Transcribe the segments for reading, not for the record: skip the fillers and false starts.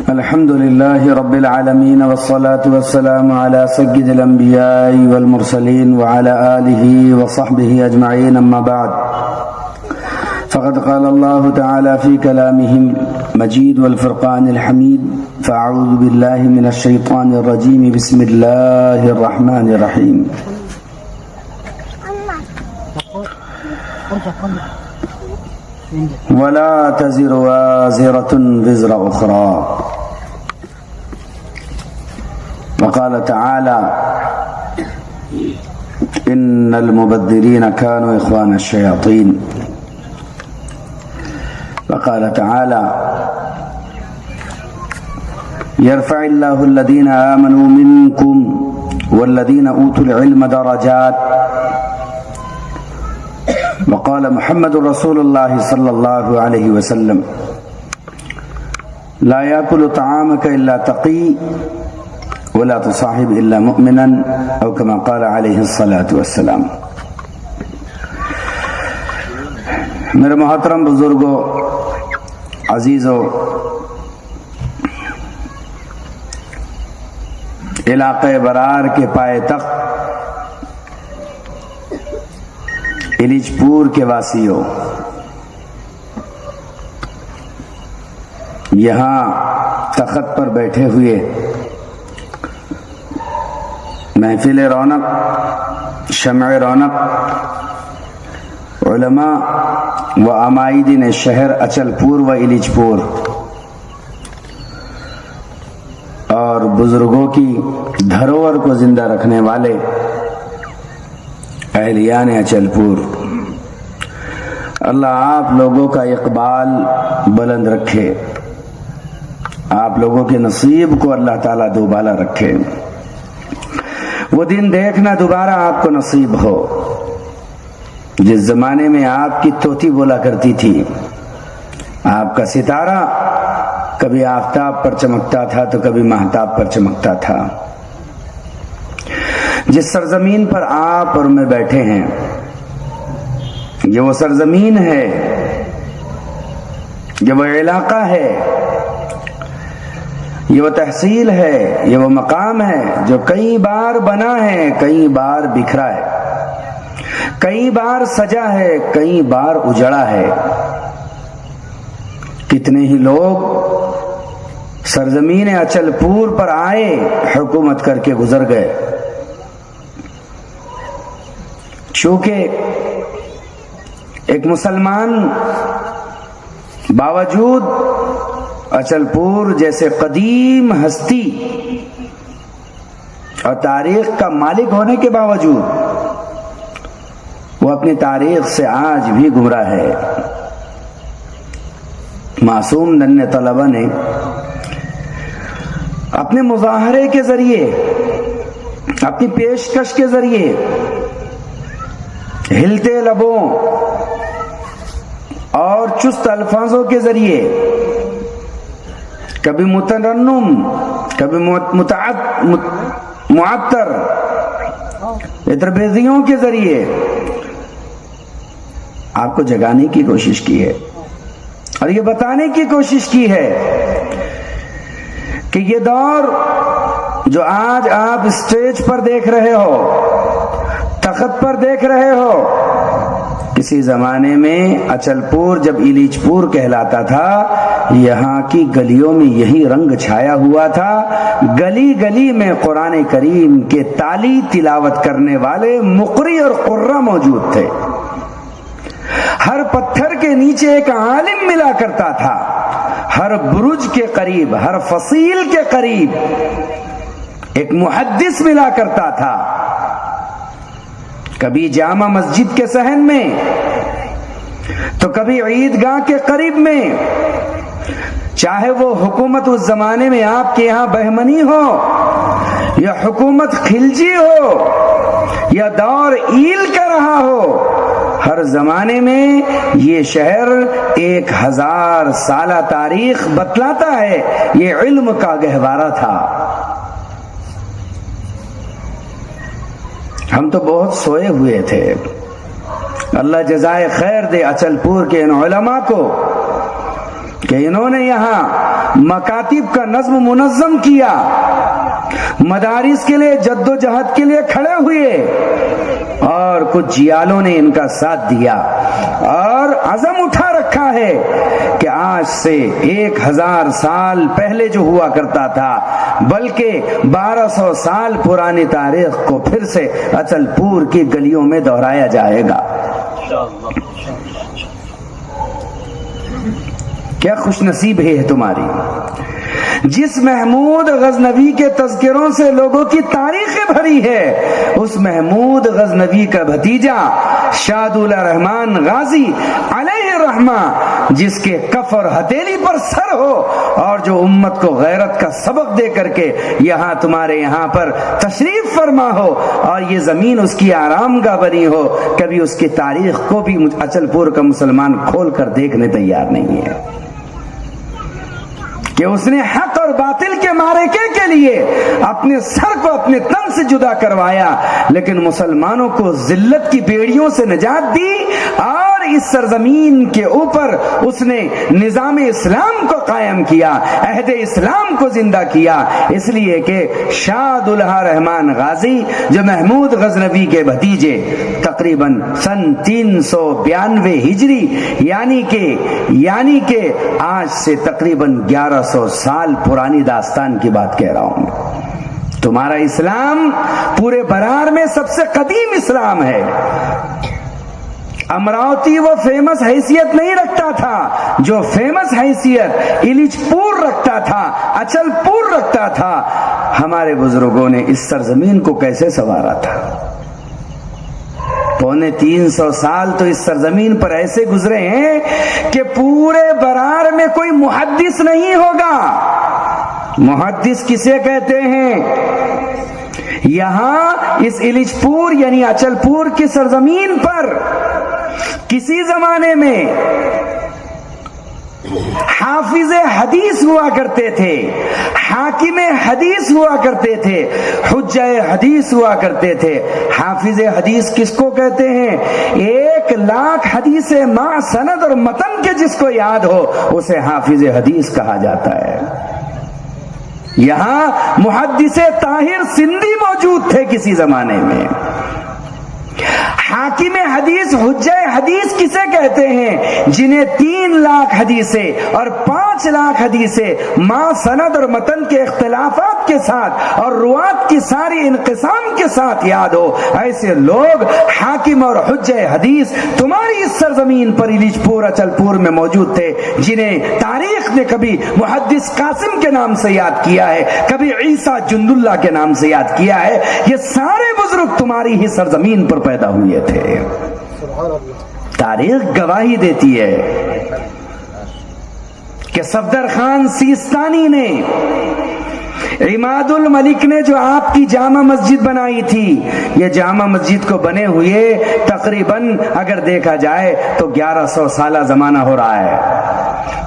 الحمد لله رب العالمين والصلاة والسلام على سيد الأنبياء والمرسلين وعلى آله وصحبه أجمعين، أما بعد، فقد قال الله تعالى في كلامه المجيد والفرقان الحميد: فأعوذ بالله من الشيطان الرجيم، بسم الله الرحمن الرحيم. ولا تزر وازرة وزر أخرى. وقال تعالى: إن المبذرين كانوا إخوان الشياطين. وقال تعالى: يرفع الله الذين آمنوا منكم والذين أوتوا العلم درجات. وقال محمد رسول الله صلى الله عليه وسلم: لا يأكل طعامك إلا تقي ولا تصاحب إلا مؤمنا، أو كما قال عليه الصلاة والسلام. میرے محترم بزرگوں، عزیزوں، علاقہ برار کے پائے تخت علیج پور کے واسیوں، یہاں تخت پر بیٹھے ہوئے محفل رونق، شمع رونق علماء و عمائدین شہر اچل پور و علیج پور، اور بزرگوں کی دھروہر کو زندہ رکھنے والے اہلیان اچل پور، اللہ آپ لوگوں کا اقبال بلند رکھے، آپ لوگوں کے نصیب کو اللہ تعالیٰ دوبالا رکھے، وہ دن دیکھنا دوبارہ آپ کو نصیب ہو جس زمانے میں آپ کی طوطی بولا کرتی تھی، آپ کا ستارہ کبھی آفتاب پر چمکتا تھا تو کبھی مہتاب پر چمکتا تھا۔ جس سرزمین پر آپ اور میں بیٹھے ہیں، یہ وہ سرزمین ہے، یہ وہ علاقہ ہے، یہ وہ تحصیل ہے، یہ وہ مقام ہے جو کئی بار بنا ہے، کئی بار بکھرا ہے، کئی بار سجا ہے، کئی بار اجڑا ہے۔ کتنے ہی لوگ سرزمین اچل پور پر آئے، حکومت کر کے گزر گئے، چونکہ ایک مسلمان باوجود اچل پور جیسے قدیم ہستی اور تاریخ کا مالک ہونے کے باوجود وہ اپنی تاریخ سے آج بھی گمراہ ہے۔ معصوم ننھے طلبہ نے اپنے مظاہرے کے ذریعے، اپنی پیشکش کے ذریعے، ہلتے لبوں اور چست الفاظوں کے ذریعے، کبھی مترنم، کبھی معطر تربیتیوں کے ذریعے آپ کو جگانے کی کوشش کی ہے اور یہ بتانے کی کوشش کی ہے کہ یہ دور جو آج آپ اسٹیج پر دیکھ رہے ہو، تخت پر دیکھ رہے ہو، کسی زمانے میں اچل پور جب علیج پور کہلاتا تھا، یہاں کی گلیوں میں یہی رنگ چھایا ہوا تھا۔ گلی گلی میں قرآن کریم کے تالی تلاوت کرنے والے مقری اور قرہ موجود تھے۔ ہر پتھر کے نیچے ایک عالم ملا کرتا تھا، ہر برج کے قریب، ہر فصیل کے قریب ایک محدث ملا کرتا تھا۔ کبھی جامع مسجد کے صحن میں تو کبھی عیدگاہ کے قریب میں، چاہے وہ حکومت اس زمانے میں آپ کے یہاں بہمنی ہو یا حکومت خلجی ہو یا دور ایل کا رہا ہو، ہر زمانے میں یہ شہر 1000 سالہ تاریخ بتلاتا ہے، یہ علم کا گہوارہ تھا۔ ہم تو بہت سوئے ہوئے تھے، اللہ جزائے خیر دے اچل پور کے ان علماء کو کہ انہوں نے یہاں مکاتب کا نظم منظم کیا، مدارس کے لیے جد و جہد کے لیے کھڑے ہوئے، اور کچھ جیالوں نے ان کا ساتھ دیا، اور عزم اٹھا رکھا ہے کہ آج سے 1000 سال پہلے جو ہوا کرتا تھا، بلکہ 1200 سال پرانی تاریخ کو پھر سے اچل پور کی گلیوں میں دہرایا جائے گا۔ کیا خوش نصیب ہے تمہاری، جس محمود غزنوی کے تذکروں سے لوگوں کی تاریخیں بھری ہے، اس محمود غزنوی کا بھتیجا شادول رحمان غازی علیہ الرحمہ، جس کے کف اور ہتھیلی پر سر ہو، اور جو امت کو غیرت کا سبق دے کر کے یہاں تمہارے یہاں پر تشریف فرما ہو، اور یہ زمین اس کی آرام گاہ بنی ہو، کبھی اس کی تاریخ کو بھی اچل پور کا مسلمان کھول کر دیکھنے تیار نہیں ہے کہ اس نے حق اور باطل کے معرکے کے لیے اپنے سر کو اپنے تن سے جدا کروایا، لیکن مسلمانوں کو ذلت کی بیڑیوں سے نجات دی، اور اس سرزمین کے اوپر اس نے نظام اسلام کو قائم کیا، عہد اسلام کو زندہ کیا، اس لیے کہ شاہ دلہا رحمان غازی جو محمود غزنوی کے بھتیجے تقریباً سن 392 ہجری یعنی کہ آج سے تقریباً 1100 سال پرانی داستان کی بات کہہ رہا ہوں۔ تمہارا اسلام پورے برار میں سب سے قدیم اسلام ہے۔ امراوتی وہ فیمس حیثیت نہیں رکھتا تھا جو فیمس حیثیت ایلیچ پور رکھتا تھا، اچل پور رکھتا تھا۔ ہمارے بزرگوں نے اس سرزمین کو کیسے سنوارا تھا؟ 350 سال تو اس سرزمین پر ایسے گزرے ہیں کہ پورے برار میں کوئی محدث نہیں ہوگا۔ محدث کسے کہتے ہیں؟ یہاں اس ایلیچ پور یعنی اچل پور کی سرزمین پر کسی زمانے میں حافظ حدیث ہوا کرتے تھے، حاکم حدیث ہوا کرتے تھے، حجہ حدیث ہوا کرتے تھے۔ حافظ حدیث کس کو کہتے ہیں؟ 1,00,000 حدیث مع سند اور متن کے جس کو یاد ہو اسے حافظ حدیث کہا جاتا ہے۔ یہاں محدث طاہر سندھی موجود تھے کسی زمانے میں۔ حاکم حدیث حجہ حدیث کسے کہتے ہیں؟ جنہیں 3,00,000 حدیثیں اور 5,00,000 حدیثیں مع سند اور متن کے اختلافات کے ساتھ اور روات کی ساری انقسام کے ساتھ یاد ہو، ایسے لوگ حاکم اور حجہ حدیث تمہاری اس سرزمین پر ایلیچ پور اچل پور میں موجود تھے، جنہیں تاریخ نے کبھی محدث قاسم کے نام سے یاد کیا ہے، کبھی عیسیٰ جند اللہ کے نام سے یاد کیا ہے۔ یہ سارے بزرگ تمہاری ہی سرزمین پر پیدا ہوئے تھے۔ تاریخ گواہی دیتی ہے کہ صفدر خان سیستانی نے، عماد الملک نے جو آپ کی جامع مسجد بنائی تھی، یہ جامع مسجد کو بنے ہوئے تقریباً اگر دیکھا جائے تو 1100 سالہ زمانہ ہو رہا ہے۔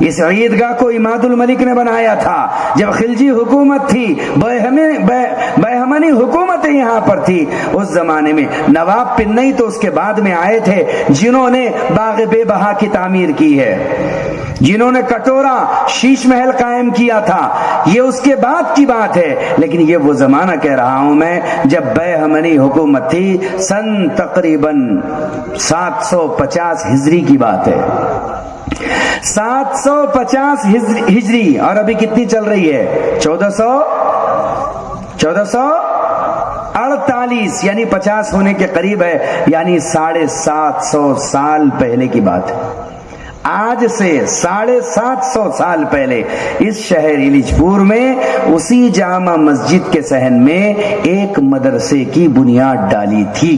اس عیدگاہ کو عماد الملک نے بنایا تھا جب خلجی حکومت تھی، بہمنی حکومت یہاں پر تھی۔ اس زمانے میں نواب پنئی تو اس کے بعد میں آئے تھے جنہوں نے باغ بے بہا کی تعمیر کی ہے، جنہوں نے کٹورا شیش محل قائم کیا تھا، یہ اس کے بعد کی بات ہے۔ لیکن یہ وہ زمانہ کہہ رہا ہوں میں جب بہمنی حکومت تھی، سن تقریباً 750 ہجری کی بات ہے۔ 750 ہجری، اور ابھی کتنی چل رہی ہے؟ 1448 یعنی 50 ہونے کے قریب ہے، یعنی 750 سال پہلے کی بات ہے۔ آج سے 750 سال پہلے اس شہر ایلیچ پور میں اسی جامع مسجد کے صحن میں ایک مدرسے کی بنیاد ڈالی تھی،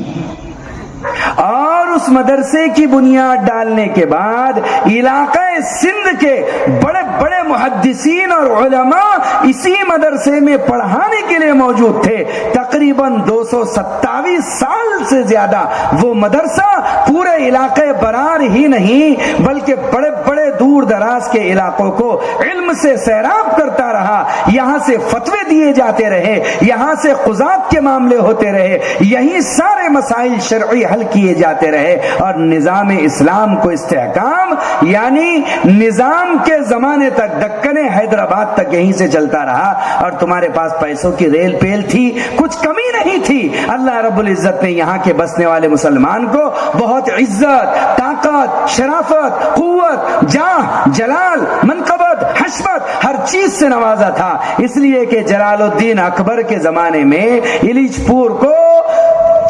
اور اس مدرسے کی بنیاد ڈالنے کے بعد علاقہ سندھ کے بڑے بڑے محدثین اور علماء اسی مدرسے میں پڑھانے کے لیے موجود تھے۔ تقریباً 227 سال سے زیادہ وہ مدرسہ پورے علاقے برار ہی نہیں بلکہ بڑے بڑے دور دراز کے علاقوں کو علم سے سیراب کرتا رہا۔ یہاں سے فتوے دیے جاتے رہے، یہاں سے قضات کے معاملے ہوتے رہے، یہی سارے مسائل شرعی حل کیے جاتے رہے۔ ہے اور نظام اسلام کو استحکام یعنی نظام کے زمانے تک دکن حیدرآباد تک یہیں سے چلتا رہا اور تمہارے پاس پیسوں کی ریل پیل تھی, کچھ کمی نہیں تھی. اللہ رب العزت نے یہاں کے بسنے والے مسلمان کو بہت عزت, طاقت, شرافت, قوت, جاہ, جلال, منقبت, حشمت ہر چیز سے نوازا تھا. اس لیے کہ جلال الدین اکبر کے زمانے میں علیج پور کو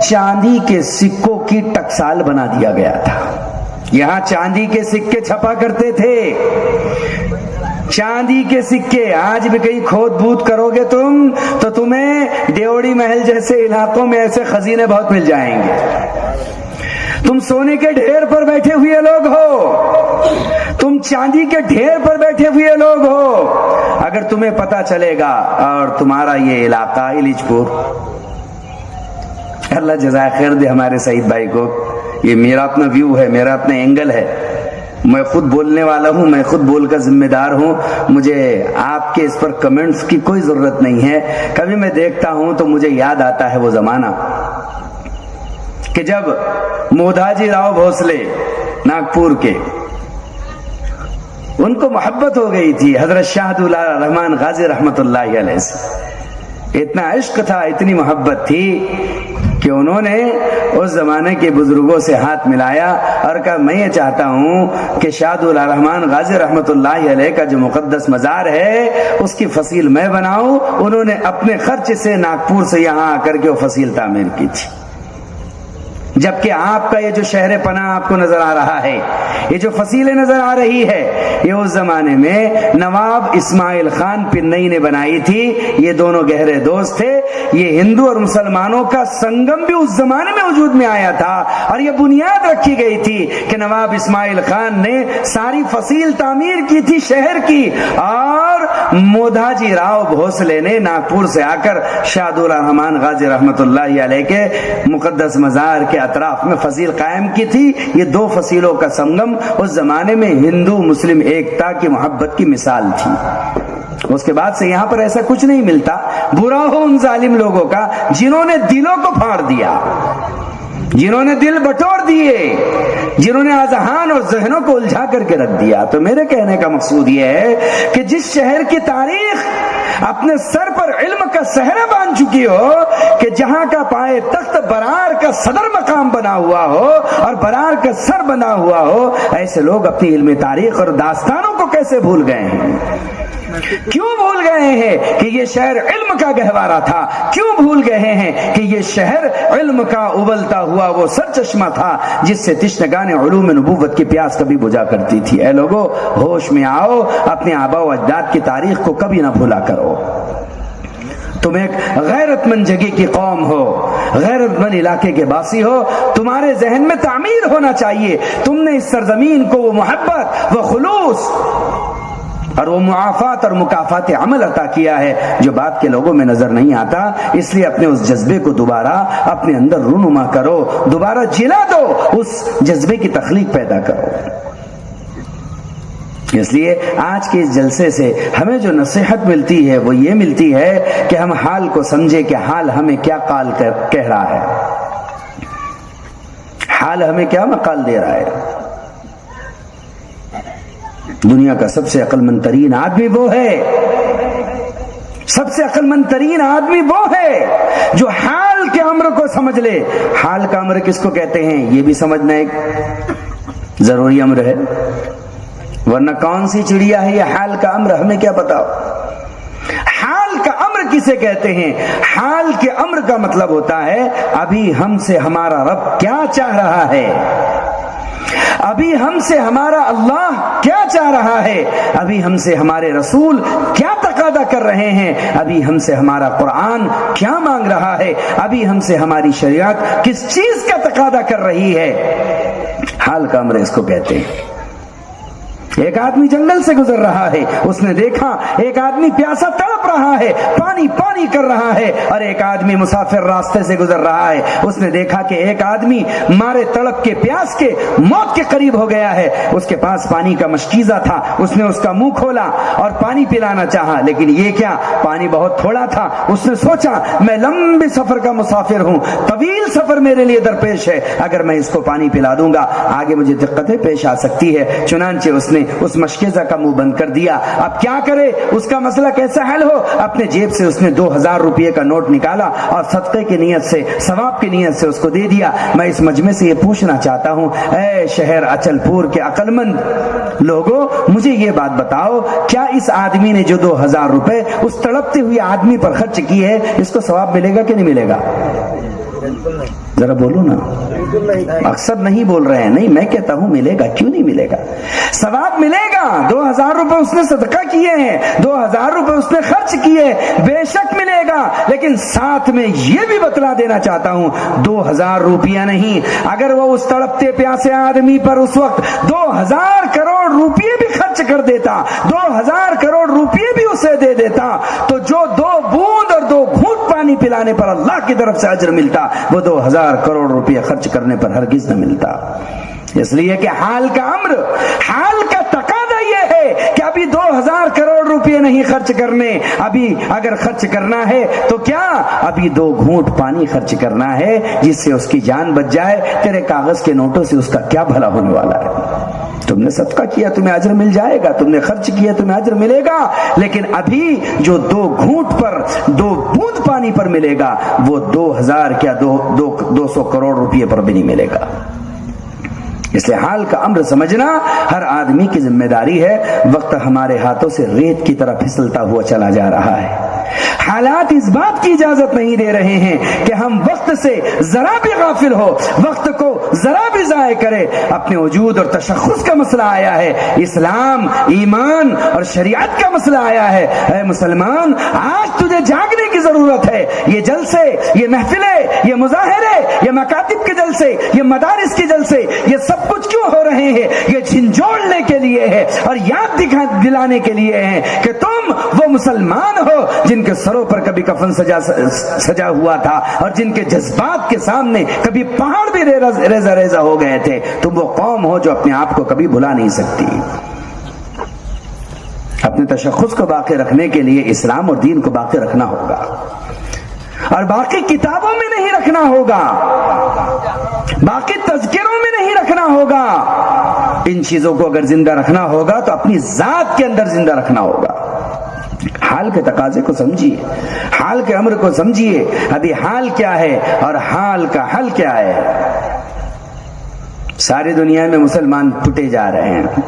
چاندی کے سکوں کی ٹکسال بنا دیا گیا تھا. یہاں چاندی کے سکے چھپا کرتے تھے, چاندی کے سکے. آج بھی کہیں کھود بوت کرو گے تم تو تمہیں دیوڑی محل جیسے علاقوں میں ایسے خزینے بہت مل جائیں گے. تم سونے کے ڈھیر پر بیٹھے ہوئے لوگ ہو, تم چاندی کے ڈھیر پر بیٹھے ہوئے لوگ ہو. اگر تمہیں پتا چلے گا اور تمہارا یہ علاقہ علیج پور, اللہ جزائے خیر دے ہمارے سعید بھائی کو, یہ میرا اپنا ویو ہے, میرا اپنا اینگل ہے, میں خود بولنے والا ہوں, میں خود بول کر ذمہ دار ہوں, مجھے آپ کے اس پر کمنٹس کی کوئی ضرورت نہیں ہے. کبھی میں دیکھتا ہوں تو مجھے یاد آتا ہے وہ زمانہ کہ جب مودھاجی راؤ بھوسلے ناگپور کے, ان کو محبت ہو گئی تھی حضرت شاہد الرحمان غازی رحمت اللہ علیہ سے. اتنا عشق تھا, اتنی محبت تھی کہ انہوں نے اس زمانے کے بزرگوں سے ہاتھ ملایا اور کہا میں یہ چاہتا ہوں کہ شاہد الرحمان غازی رحمت اللہ علیہ کا جو مقدس مزار ہے اس کی فصیل میں بناؤں. انہوں نے اپنے خرچ سے ناگپور سے یہاں آ کر کے وہ فصیل تعمیر کی تھی. جبکہ آپ کا یہ جو شہر پناہ آپ کو نظر آ رہا ہے, یہ جو فصیلیں نظر آ رہی ہے, یہ اس زمانے میں نواب اسماعیل خان پنئی نے بنائی تھی. یہ دونوں گہرے دوست تھے. یہ ہندو اور مسلمانوں کا سنگم بھی اس زمانے میں وجود میں آیا تھا اور یہ بنیاد رکھی گئی تھی کہ نواب اسماعیل خان نے ساری فصیل تعمیر کی تھی شہر کی, اور مودھاجی راؤ بھوسلے نے ناگپور سے آ کر شاہد الرحمان غازی رحمت اللہ علیہ کے مقدس مزار کے اطراف میں فصیل قائم کی تھی. یہ دو فصیلوں کا سنگم اس زمانے میں ہندو مسلم ایکتا کی محبت کی مثال تھی. اس کے بعد سے یہاں پر ایسا کچھ نہیں ملتا. برا ہو ان ظالم لوگوں کا جنہوں نے دلوں کو پھاڑ دیا, جنہوں نے دل بٹور دیے, جنہوں نے اذہان اور ذہنوں کو الجھا کر کے رکھ دیا. تو میرے کہنے کا مقصود یہ ہے کہ جس شہر کی تاریخ اپنے سر پر علم کا صحرا باندھ چکی ہو, کہ جہاں کا پائے تخت برار کا صدر مقام بنا ہوا ہو اور برار کا سر بنا ہوا ہو, ایسے لوگ اپنی علم تاریخ اور داستانوں کو کیسے بھول گئے ہیں؟ کیوں بھول گئے ہیں کہ یہ شہر علم کا گہوارہ تھا؟ کیوں بھول گئے ہیں کہ یہ شہر علم کا ابلتا ہوا وہ سرچشمہ تھا جس سے تشنگان علوم نبوت کی پیاس کبھی بجھا کرتی تھی؟ اے لوگو, ہوش میں آؤ, اپنے آبا و اجداد کی تاریخ کو کبھی نہ بھولا کرو. تم ایک غیرت مند جگہ کی قوم ہو, غیرت مند علاقے کے باسی ہو, تمہارے ذہن میں تعمیر ہونا چاہیے. تم نے اس سرزمین کو وہ محبت, وہ خلوص اور وہ معافات اور مکافات عمل عطا کیا ہے جو بعد کے لوگوں میں نظر نہیں آتا. اس لیے اپنے اس جذبے کو دوبارہ اپنے اندر رونما کرو, دوبارہ جلا دو, اس جذبے کی تخلیق پیدا کرو. اس لیے آج کے اس جلسے سے ہمیں جو نصیحت ملتی ہے وہ یہ ملتی ہے کہ ہم حال کو سمجھے کہ حال ہمیں کیا قال کہہ رہا ہے, حال ہمیں کیا مقال دے رہا ہے. دنیا کا سب سے عقل مند ترین آدمی وہ ہے, سب سے عقل مند ترین آدمی وہ ہے جو حال کے امر کو سمجھ لے. حال کا امر کس کو کہتے ہیں یہ بھی سمجھنا ایک ضروری امر ہے, ورنہ کون سی چڑیا ہے یہ حال کا امر, ہمیں کیا پتا. حال کا امر کسے کہتے ہیں؟ حال کے امر کا مطلب ہوتا ہے ابھی ہم سے ہمارا رب کیا چاہ رہا ہے, ابھی ہم سے ہمارا اللہ کیا چاہ رہا ہے, ابھی ہم سے ہمارے رسول کیا تقاضا کر رہے ہیں, ابھی ہم سے ہمارا قرآن کیا مانگ رہا ہے, ابھی ہم سے ہماری شریعت کس چیز کا تقاضا کر رہی ہے. حال کا امر اس کو کہتے ہیں. ایک آدمی جنگل سے گزر رہا ہے، اس نے دیکھا ایک آدمی پیاسا تڑپ رہا ہے، پانی پانی کر رہا ہے، اور ایک آدمی مسافر راستے سے گزر رہا ہے، اس نے دیکھا کہ ایک آدمی مارے تڑپ کے پیاس کے موت کے قریب ہو گیا ہے، اس کے پاس پانی کا مشکیزہ تھا، اس نے اس کا منہ کھولا اور پانی پلانا چاہا، لیکن یہ کیا، پانی بہت تھوڑا تھا۔ اس نے سوچا میں لمبے سفر کا مسافر ہوں، طویل سفر میرے لیے درپیش ہے، اگر میں اس کو پانی پلا دوں گا آگے مجھے دقتیں پیش آ سکتی ہے۔ چنانچہ اس نے اس مشکیزہ کا منہ بند کر دیا۔ اب کیا کرے، اس کا مسئلہ کیسا حل ہو؟ اپنے جیب سے اس نے 2000 روپے کا نوٹ نکالا اور صدقے کی نیت سے، ثواب کی نیت سے اس کو دے دیا۔ میں اس مجمع سے یہ پوچھنا چاہتا ہوں، اے شہر اچل پور کے عقل مند لوگوں، مجھے یہ بات بتاؤ، کیا اس آدمی نے جو 2000 روپے اس تڑپتے ہوئے آدمی پر خرچ کی ہے، اس کو ثواب ملے گا کہ نہیں ملے گا؟ ذرا بولو نا، اکثر نہیں بول رہے ہیں۔ نہیں، میں کہتا ہوں ملے گا، کیوں نہیں ملے گا؟ ثواب ملے گا۔ 2000 روپے اس نے صدقہ کیے ہیں، 2000 روپے اس نے خرچ کیے، بے شک ملے گا، لیکن ساتھ میں یہ بھی بتلا دینا چاہتا ہوں 2000 روپیہ نہیں، اگر وہ اس تڑپتے پیاسے آدمی پر اس وقت 2000 کروڑ روپیے بھی خرچ کر دیتا، 2000 کروڑ روپیے بھی اسے دے دیتا، تو جو 2 بوند اور 2 گھونٹ پانی پلانے پر اللہ کی طرف سے اجر ملتا، وہ 2000 کروڑ روپے خرچ کرنے پر ہرگز نہ ملتا۔ اس لیے کہ حال کا امر، حال کا تقاضا یہ ہے کہ ابھی 2000 کروڑ روپے نہیں خرچ کرنے، ابھی اگر خرچ کرنا ہے تو کیا، ابھی 2 گھونٹ پانی خرچ کرنا ہے جس سے اس کی جان بچ جائے۔ تیرے کاغذ کے نوٹوں سے اس کا کیا بھلا ہونے والا ہے؟ تم نے صدقہ کیا تمہیں اجر مل جائے گا، تم نے خرچ کیا تمہیں اجر ملے گا، لیکن ابھی جو 2 گھونٹ پر 2 بوند پانی پر ملے گا وہ 2000 کیا 200 کروڑ روپے پر بھی نہیں ملے گا۔ اس لیے حال کا امر سمجھنا ہر آدمی کی ذمہ داری ہے۔ وقت ہمارے ہاتھوں سے ریت کی طرح پھسلتا ہوا چلا جا رہا ہے۔ حالات اس بات کی اجازت نہیں دے رہے ہیں کہ ہم وقت سے ذرا بھی غافل ہو، وقت کو ذرا بھی ضائع کرے۔ اپنے وجود اور تشخص کا مسئلہ آیا ہے، اسلام، ایمان اور شریعت کا مسئلہ آیا ہے۔ اے مسلمان، آج تجھے جاگنے کی ضرورت ہے۔ یہ جلسے، یہ محفلیں، یہ مظاہرے، یہ مکاتب کے جلسے، یہ مدارس کے جلسے، یہ سب کچھ کیوں ہو رہے ہیں؟ یہ جھنجھوڑنے کے لیے ہے اور یاد دلانے کے لیے ہے کہ تم وہ مسلمان ہو جن کے سروں پر کبھی کفن سجا ہوا تھا اور جن کے جذبات کے سامنے کبھی پہاڑ بھی ریزہ ریزہ ہو گئے تھے۔ تم وہ قوم ہو جو اپنے آپ کو کبھی بھلا نہیں سکتی۔ اپنے تشخص کو باقی رکھنے کے لیے اسلام اور دین کو باقی رکھنا ہوگا، اور باقی کتابوں میں نہیں رکھنا ہوگا، باقی تذکروں میں نہیں رکھنا ہوگا۔ ان چیزوں کو اگر زندہ رکھنا ہوگا تو اپنی ذات کے اندر زندہ رکھنا ہوگا۔ حال کے تقاضے کو سمجھیے، حال کے امر کو سمجھیے، ابھی حال کیا ہے اور حال کا حل کیا ہے۔ ساری دنیا میں مسلمان پٹے جا رہے ہیں،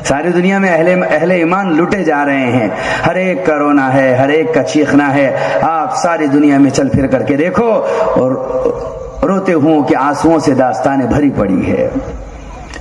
ساری دنیا میں اہل ایمان لٹے جا رہے ہیں، ہر ایک کا رونا ہے، ہر ایک کا چیخنا ہے۔ آپ ساری دنیا میں چل پھر کر کے دیکھو اور روتے ہوں کہ آنسوؤں سے داستانیں بھری پڑی ہے۔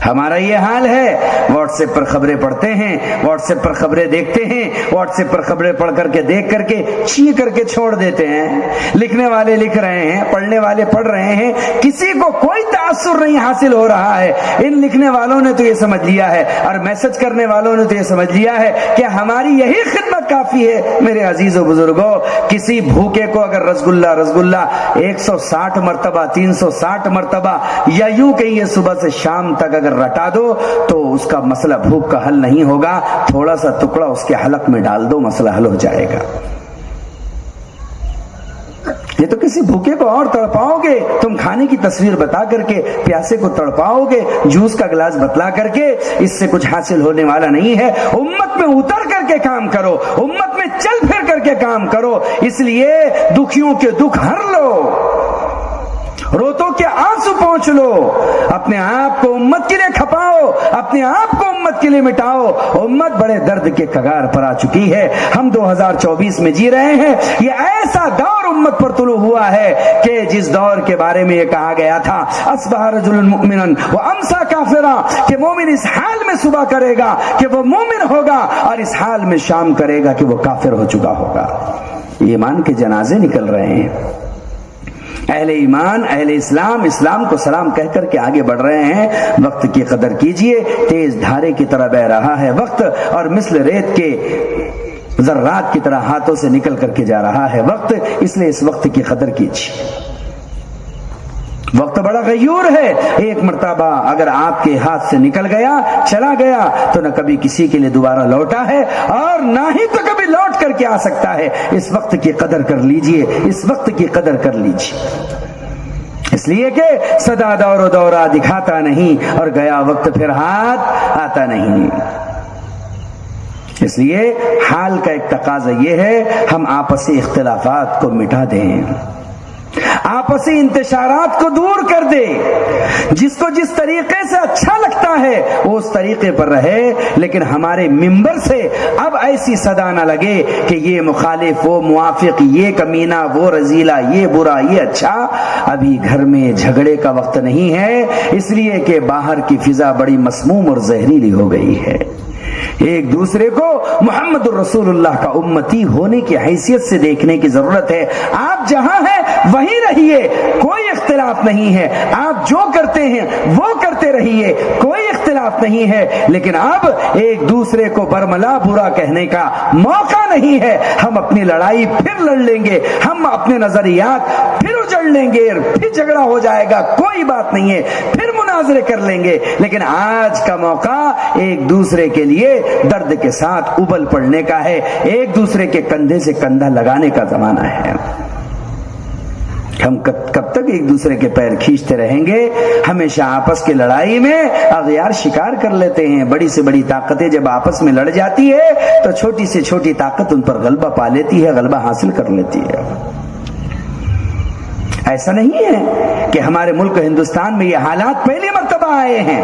ہمارا یہ حال ہے، واٹس ایپ پر خبریں پڑھتے ہیں، واٹس ایپ پر خبریں دیکھتے ہیں، واٹس ایپ پر خبریں پڑھ کر کے دیکھ کر کے چی کر کے چھوڑ دیتے ہیں۔ لکھنے والے لکھ رہے ہیں، پڑھنے والے پڑھ رہے ہیں، کسی کو کوئی تاثر نہیں حاصل ہو رہا ہے۔ ان لکھنے والوں نے تو یہ سمجھ لیا ہے اور میسج کرنے والوں نے تو یہ سمجھ لیا ہے کہ ہماری یہی خدمت کافی ہے۔ میرے عزیز و بزرگوں، کسی بھوکے کو اگر رسگلہ 160 مرتبہ 360 مرتبہ یا یوں کہیے صبح سے شام تک اگر رٹا دو تو اس کا مسئلہ بھوک کا حل نہیں ہوگا۔ تھوڑا سا ٹکڑا اس کے حلق میں ڈال دو، مسئلہ حل ہو جائے گا۔ یہ تو کسی بھوکے کو اور تڑپاؤ گے، تم کھانے کی تصویر بتا کر کے پیاسے کو تڑپاؤ گے، جوس کا گلاس بتلا کر کے، اس سے کچھ حاصل ہونے والا نہیں ہے۔ امت میں اتر کر کے کام کرو، امت میں چل پھر کر کے کام کرو۔ اس لیے دکھیوں کے دکھ ہر لو، روتوں کے آنسو پہنچ لو، اپنے آپ کو امت کے لیے کھپاؤ، اپنے آپ کو امت کے لیے مٹاؤ۔ امت بڑے درد کے کگار پر آ چکی ہے۔ ہم 2024 میں جی رہے ہیں۔ یہ ایسا دور امت پر طلوع ہوا ہے کہ جس دور کے بارے میں یہ کہا گیا تھا اصبح رجل مؤمنا وامسى کافرا، کہ مومن اس حال میں صبح کرے گا کہ وہ مومن ہوگا اور اس حال میں شام کرے گا کہ وہ کافر ہو چکا ہوگا۔ ایمان کے جنازے نکل رہے ہیں، اہل ایمان، اہل اسلام، اسلام کو سلام کہہ کر کے آگے بڑھ رہے ہیں. وقت کی قدر کیجئے، تیز دھارے کی طرح بہ رہا ہے وقت، اور مثل ریت کے ذرات کی طرح ہاتھوں سے نکل کر کے جا رہا ہے وقت. اس لیے اس وقت کی قدر کیجئے. وقت بڑا غیور ہے. ایک مرتبہ اگر آپ کے ہاتھ سے نکل گیا، چلا گیا، تو نہ کبھی کسی کے لیے دوبارہ لوٹا ہے اور نہ ہی تو کبھی لوٹ کر کے آ سکتا ہے. اس وقت کی قدر کر لیجئے، اس وقت کی قدر کر لیجئے. اس لیے کہ سدا دور و دورہ دکھاتا نہیں اور گیا وقت پھر ہاتھ آتا نہیں. اس لیے حال کا ایک تقاضا یہ ہے، ہم آپسی اختلافات کو مٹا دیں، آپسی انتشارات کو دور کر دے. جس کو جس طریقے سے اچھا لگتا ہے وہ اس طریقے پر رہے، لیکن ہمارے منبر سے اب ایسی صدا نہ لگے کہ یہ مخالف، وہ موافق، یہ کمینہ، وہ رذیلہ، یہ برا، یہ اچھا. ابھی گھر میں جھگڑے کا وقت نہیں ہے، اس لیے کہ باہر کی فضا بڑی مسموم اور زہریلی ہو گئی ہے. ایک دوسرے کو محمد الرسول اللہ کا امتی ہونے کی حیثیت سے دیکھنے کی ضرورت ہے. آپ جہاں ہیں وہیں رہیے، کوئی اختلاف نہیں ہے. آپ جو کرتے ہیں وہ کرتے رہیے، کوئی اختلاف نہیں ہے. لیکن اب ایک دوسرے کو برملا برا کہنے کا موقع نہیں ہے. ہم اپنی لڑائی پھر لڑ لیں گے، ہم اپنے نظریات پھر اجڑ لیں گے، پھر جھگڑا ہو جائے گا، کوئی بات نہیں ہے، پھر مناظرے کر لیں گے. لیکن آج کا موقع ایک دوسرے کے لیے درد کے ساتھ ابل پڑنے کا ہے، ایک دوسرے کے کندھے سے کندھا لگانے کا زمانہ ہے. ہم کب تک ایک دوسرے کے پیر کھینچتے رہیں گے؟ ہمیشہ آپس کی لڑائی میں اغیار شکار کر لیتے ہیں. بڑی سے بڑی طاقتیں جب آپس میں لڑ جاتی ہے تو چھوٹی سے چھوٹی طاقت ان پر غلبہ پا لیتی ہے، غلبہ حاصل کر لیتی ہے. ایسا نہیں ہے کہ ہمارے ملک ہندوستان میں یہ حالات پہلی مرتبہ آئے ہیں.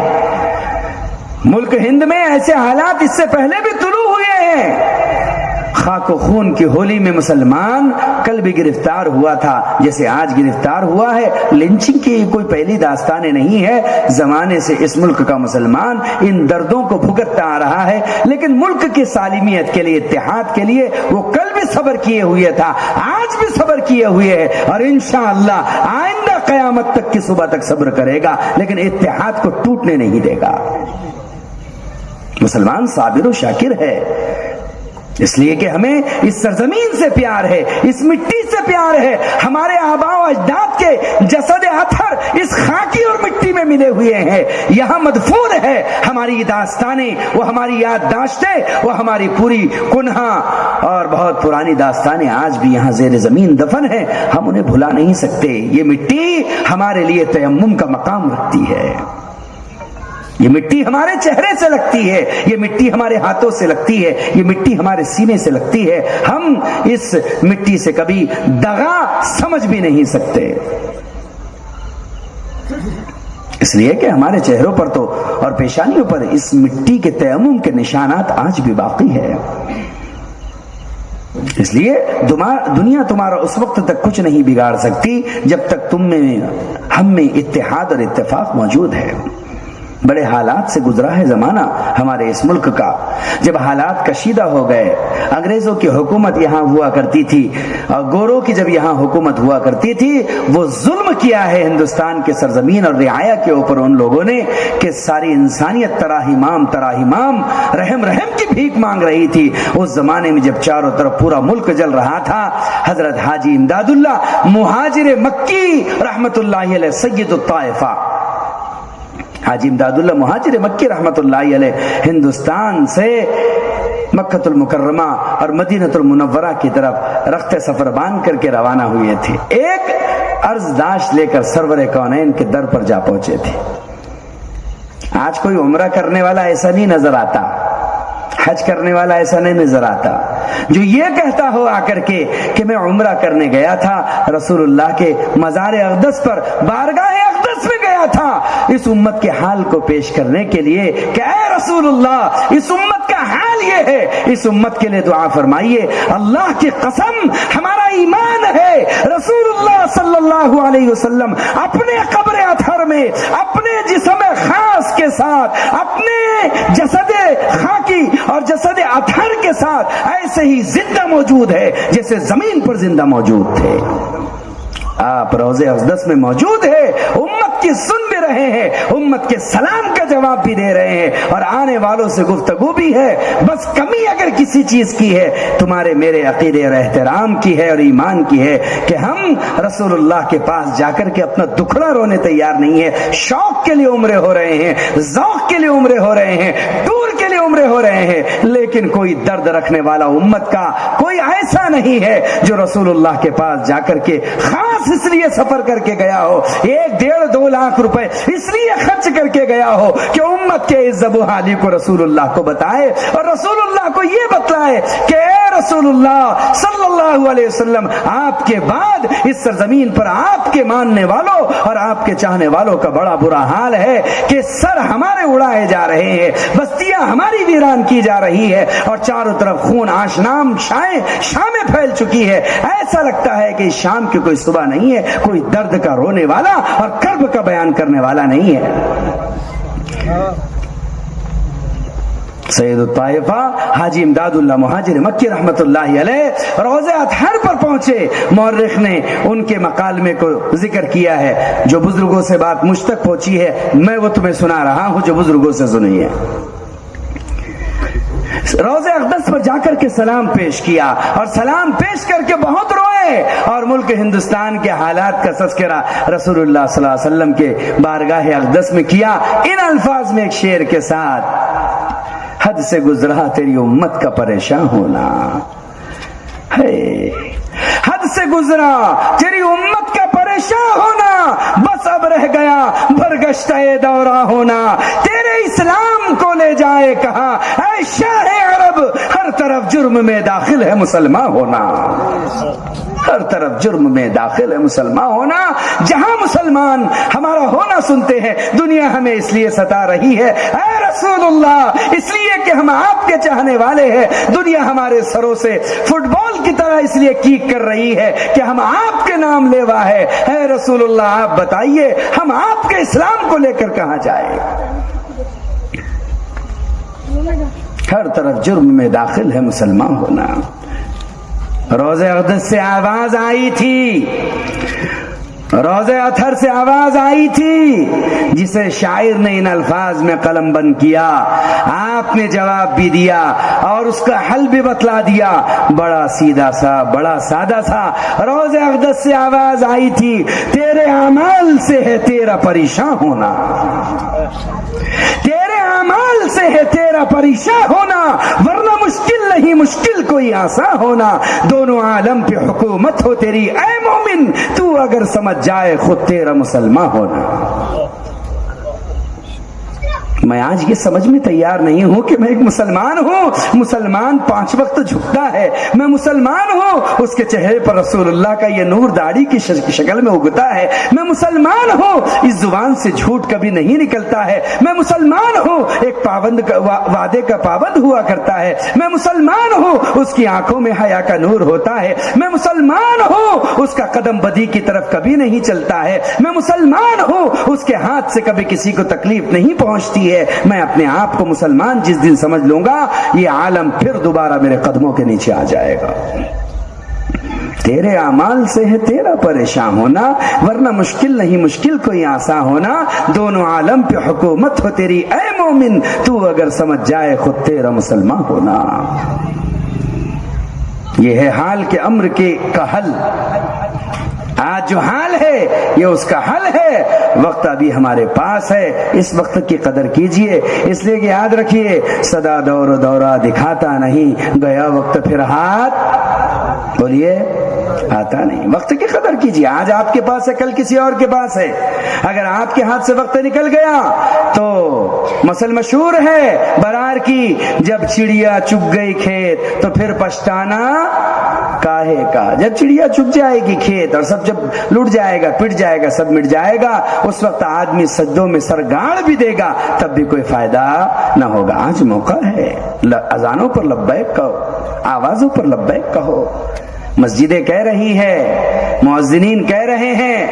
ملک ہند میں ایسے حالات اس سے پہلے بھی طلوع ہوئے ہیں. خاک و خون کی ہولی میں مسلمان کل بھی گرفتار ہوا تھا جیسے آج گرفتار ہوا ہے. لنچنگ کی کوئی پہلی داستانیں نہیں ہے. زمانے سے اس ملک کا مسلمان ان دردوں کو بھگتتا آ رہا ہے، لیکن ملک کی سالمیت کے لیے، اتحاد کے لیے وہ کل بھی صبر کیے ہوئے تھا، آج بھی صبر کیے ہوئے ہے، اور انشاءاللہ آئندہ قیامت تک کی صبح تک صبر کرے گا، لیکن اتحاد کو ٹوٹنے نہیں دے گا. مسلمان صابر و شاکر ہے، اس لیے کہ ہمیں اس سرزمین سے پیار ہے، اس مٹی سے پیار ہے. ہمارے آباء و اجداد کے جسد اطہر اس خاکی اور مٹی میں ملے ہوئے ہیں، یہاں مدفون ہے. ہماری داستانیں، وہ ہماری یادداشتیں، وہ ہماری پوری کنہا اور بہت پرانی داستانیں آج بھی یہاں زیر زمین دفن ہیں. ہم انہیں بھلا نہیں سکتے. یہ مٹی ہمارے لیے تیمم کا مقام رکھتی ہے. یہ مٹی ہمارے چہرے سے لگتی ہے، یہ مٹی ہمارے ہاتھوں سے لگتی ہے، یہ مٹی ہمارے سینے سے لگتی ہے. ہم اس مٹی سے کبھی دغا سمجھ بھی نہیں سکتے، اس لیے کہ ہمارے چہروں پر تو اور پیشانیوں پر اس مٹی کے تیمم کے نشانات آج بھی باقی ہے. اس لیے دنیا تمہارا اس وقت تک کچھ نہیں بگاڑ سکتی جب تک تم میں، ہم میں اتحاد اور اتفاق موجود ہے. بڑے حالات سے گزرا ہے زمانہ ہمارے اس ملک کا. جب حالات کشیدہ ہو گئے، انگریزوں کی حکومت یہاں ہوا کرتی تھی اور گوروں کی جب یہاں حکومت ہوا کرتی تھی، وہ ظلم کیا ہے ہندوستان کے سرزمین اور رعایا کے اوپر ان لوگوں نے کہ ساری انسانیت تراہیمام رحم کی بھیک مانگ رہی تھی. اس زمانے میں جب چاروں طرف پورا ملک جل رہا تھا، حضرت حاجی امداد اللہ مہاجر مکی رحمت اللہ علیہ، سید الطائفہ حاجی امداد اللہ مہاجر مکی رحمت اللہ علیہ، ہندوستان سے مکۃ المکرمہ اور مدینۃ المنورہ کی طرف رخت سفر باندھ کر کے روانہ ہوئے تھے. ایک عرض داشت لے کر سرور کونین کے در پر جا پہنچے تھے. آج کوئی عمرہ کرنے والا ایسا نہیں نظر آتا، حج کرنے والا ایسا نہیں نظر آتا جو یہ کہتا ہو آ کر کے کہ میں عمرہ کرنے گیا تھا، رسول اللہ کے مزار اقدس پر، بارگاہ اقدس میں گیا تھا، اس امت کے حال کو پیش کرنے کے لیے کہ اے رسول اللہ، اس امت کا حال یہ ہے، اس امت کے لیے دعا فرمائیے. اللہ کی قسم ہمارا ایمان ہے، رسول اللہ صلی اللہ علیہ وسلم اپنے قبر اطہر میں اپنے جسم خاص کے ساتھ، اپنے جسد خاکی اور جسد اطہر کے ساتھ ایسے ہی زندہ موجود ہے جیسے زمین پر زندہ موجود تھے. آپ روضے اقدس میں موجود ہے، امت کی سن بھی رہے ہیں، امت کے سلام کا جواب بھی دے رہے ہیں، اور آنے والوں سے گفتگو بھی ہے۔ بس کمی اگر کسی چیز کی ہے، تمہارے میرے عقیدے اور احترام کی ہے اور ایمان کی ہے کہ ہم رسول اللہ کے پاس جا کر کے اپنا دکھڑا رونے تیار نہیں ہے۔ شوق کے لیے عمرے ہو رہے ہیں، ذوق کے لیے عمرے ہو رہے ہیں، ٹور کے لیے عمرے ہو رہے ہیں، لیکن کوئی درد رکھنے والا امت کا کوئی ایسا نہیں ہے جو رسول اللہ کے پاس جا کر کے خاص اس لیے سفر کر کے گیا ہو، 1-1.5-2 لاکھ روپے اس لیے خرچ کر کے گیا ہو کہ امت کے اس ذب و حالی کو رسول اللہ کو بتائے اور رسول اللہ کو یہ بتلائے کہ اے رسول اللہ صلی اللہ علیہ وسلم، آپ کے بعد اس سرزمین پر آپ کے ماننے والوں اور آپ کے چاہنے والوں کا بڑا برا حال ہے کہ سر ہمارے اڑائے جا رہے ہیں، بستیاں ہماری ویران کی جا رہی ہے، اور چاروں طرف خون آشنام شامیں پھیل چکی ہے۔ ایسا لگتا ہے کہ شام کی کوئی صبح نہیں ہے، کوئی درد کا رونے والا اور کرب کا بیان کرنے والا نہیں ہے۔ سید الطائفہ حاجی امداد اللہ مہاجر مکی رحمت اللہ علیہ روضہ اطہر پر پہنچے۔ مورخ نے ان کے مکالمے کو ذکر کیا ہے، جو بزرگوں سے بات مجھ تک پہنچی ہے میں وہ تمہیں سنا رہا ہوں، جو بزرگوں سے سنی ہے۔ روضہ اقدس پر جا کر کے سلام پیش کیا، اور سلام پیش کر کے بہت روئے، اور ملک ہندوستان کے حالات کا تذکرہ رسول اللہ صلی اللہ علیہ وسلم کے بارگاہ اقدس میں کیا، ان الفاظ میں ایک شعر کے ساتھ: حد سے گزرا تیری امت کا پریشان ہونا، حد سے گزرا تیری امت کا پریشان ہونا، بس اب رہ گیا برگشتہ دورہ ہونا، تیرے اسلام کو لے جائے کہاں اے شاہ عرب، ہر طرف جرم میں داخل ہے مسلمان ہونا، ہر طرف جرم میں داخل ہے مسلمان ہونا۔ جہاں مسلمان ہمارا ہونا سنتے ہیں، دنیا ہمیں اس لیے ستا رہی ہے اے رسول اللہ، اس لیے کہ ہم آپ کے چاہنے والے ہیں، دنیا ہمارے سروں سے فٹ بال کی طرح اس لیے کیک کر رہی ہے کہ ہم آپ کے نام لیوا ہے۔ اے رسول اللہ آپ بتائیے ہم آپ کے اسلام کو لے کر کہاں جائیں؟ ہر طرف جرم میں داخل ہے مسلمان ہونا۔ روضہ اقدس سے آواز آئی تھی، روضہ اطہر سے آواز آئی تھی، جسے شاعر نے ان الفاظ میں قلم بند کیا، آپ نے جواب بھی دیا اور اس کا حل بھی بتلا دیا، بڑا سیدھا سا، بڑا سادہ سا۔ روضہ اقدس سے آواز آئی تھی، تیرے اعمال سے ہے تیرا پریشان ہونا، تیرے اعمال سے ہے تیرا پریشان ہونا، ورنہ مشکل نہیں مشکل کوئی آسان ہونا، دونوں عالم پہ حکومت ہو تیری اے مومن، تو اگر سمجھ جائے خود تیرا مسلمان ہونا۔ میں آج یہ سمجھ میں تیار نہیں ہوں کہ میں ایک مسلمان ہوں، مسلمان 5 وقت جھکتا ہے، میں مسلمان ہوں، اس کے چہرے پر رسول اللہ کا یہ نور داڑھی کی شکل میں اگتا ہے، میں مسلمان ہوں، اس زبان سے جھوٹ کبھی نہیں نکلتا ہے، میں مسلمان ہوں، ایک وعدے کا پابند ہوا کرتا ہے، میں مسلمان ہوں، اس کی آنکھوں میں حیا کا نور ہوتا ہے، میں مسلمان ہوں، اس کا قدم بدی کی طرف کبھی نہیں چلتا ہے، میں مسلمان ہوں، اس کے ہاتھ سے کبھی کسی کو تکلیف نہیں پہنچتی ہے۔ میں اپنے آپ کو مسلمان جس دن سمجھ لوں گا، یہ عالم پھر دوبارہ میرے قدموں کے نیچے آ جائے گا۔ تیرے اعمال سے ہے تیرا پریشان ہونا، ورنہ مشکل نہیں مشکل کوئی آسان ہونا، دونوں عالم پہ حکومت ہو تیری اے مومن، تو اگر سمجھ جائے خود تیرا مسلمان ہونا۔ یہ ہے حال کے امر کا حل، آج جو حال ہے یہ اس کا حل ہے، وقت ابھی ہمارے پاس ہے، اس وقت کی قدر کیجئے، اس لیے کہ یاد رکھیے سدا دور و دورہ دکھاتا نہیں، گیا وقت پھر ہاتھ بولیے آتا نہیں۔ وقت کی قدر کیجئے، آج آپ کے پاس ہے، کل کسی اور کے پاس ہے، اگر آپ کے ہاتھ سے وقت نکل گیا تو مثل مشہور ہے برار کی، جب چڑیا چگ گئی کھیت تو پھر پچھتانا کاہے کا۔ جب چڑیا چگ جائے گی کھیت اور سب جب لٹ جائے گا، پٹ جائے گا، سب مٹ جائے گا، اس وقت آدمی سجدوں میں سر گاڑ بھی دے گا، تب بھی کوئی فائدہ نہ ہوگا۔ آج موقع ہے، اذانوں پر لبیک کہو، آوازوں پر لبیک کہو، مسجدیں کہہ رہی ہے، مؤذنین کہہ رہے ہیں،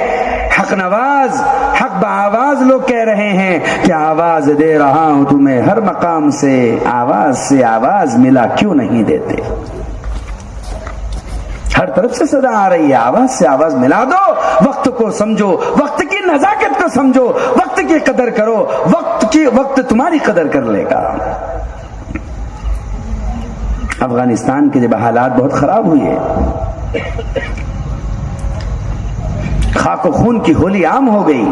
حق نواز حق بآواز لوگ کہہ رہے ہیں کہ آواز دے رہا ہوں تمہیں ہر مقام سے آواز ملا کیوں نہیں دیتے۔ ہر طرف سے صدا آ رہی ہے، آواز سے آواز ملا دو، وقت کو سمجھو، وقت کی نزاکت کو سمجھو، وقت کی قدر کرو، وقت تمہاری قدر کر لے گا۔ افغانستان کے جب حالات بہت خراب ہوئے، خاک و خون کی ہولی عام ہو گئی،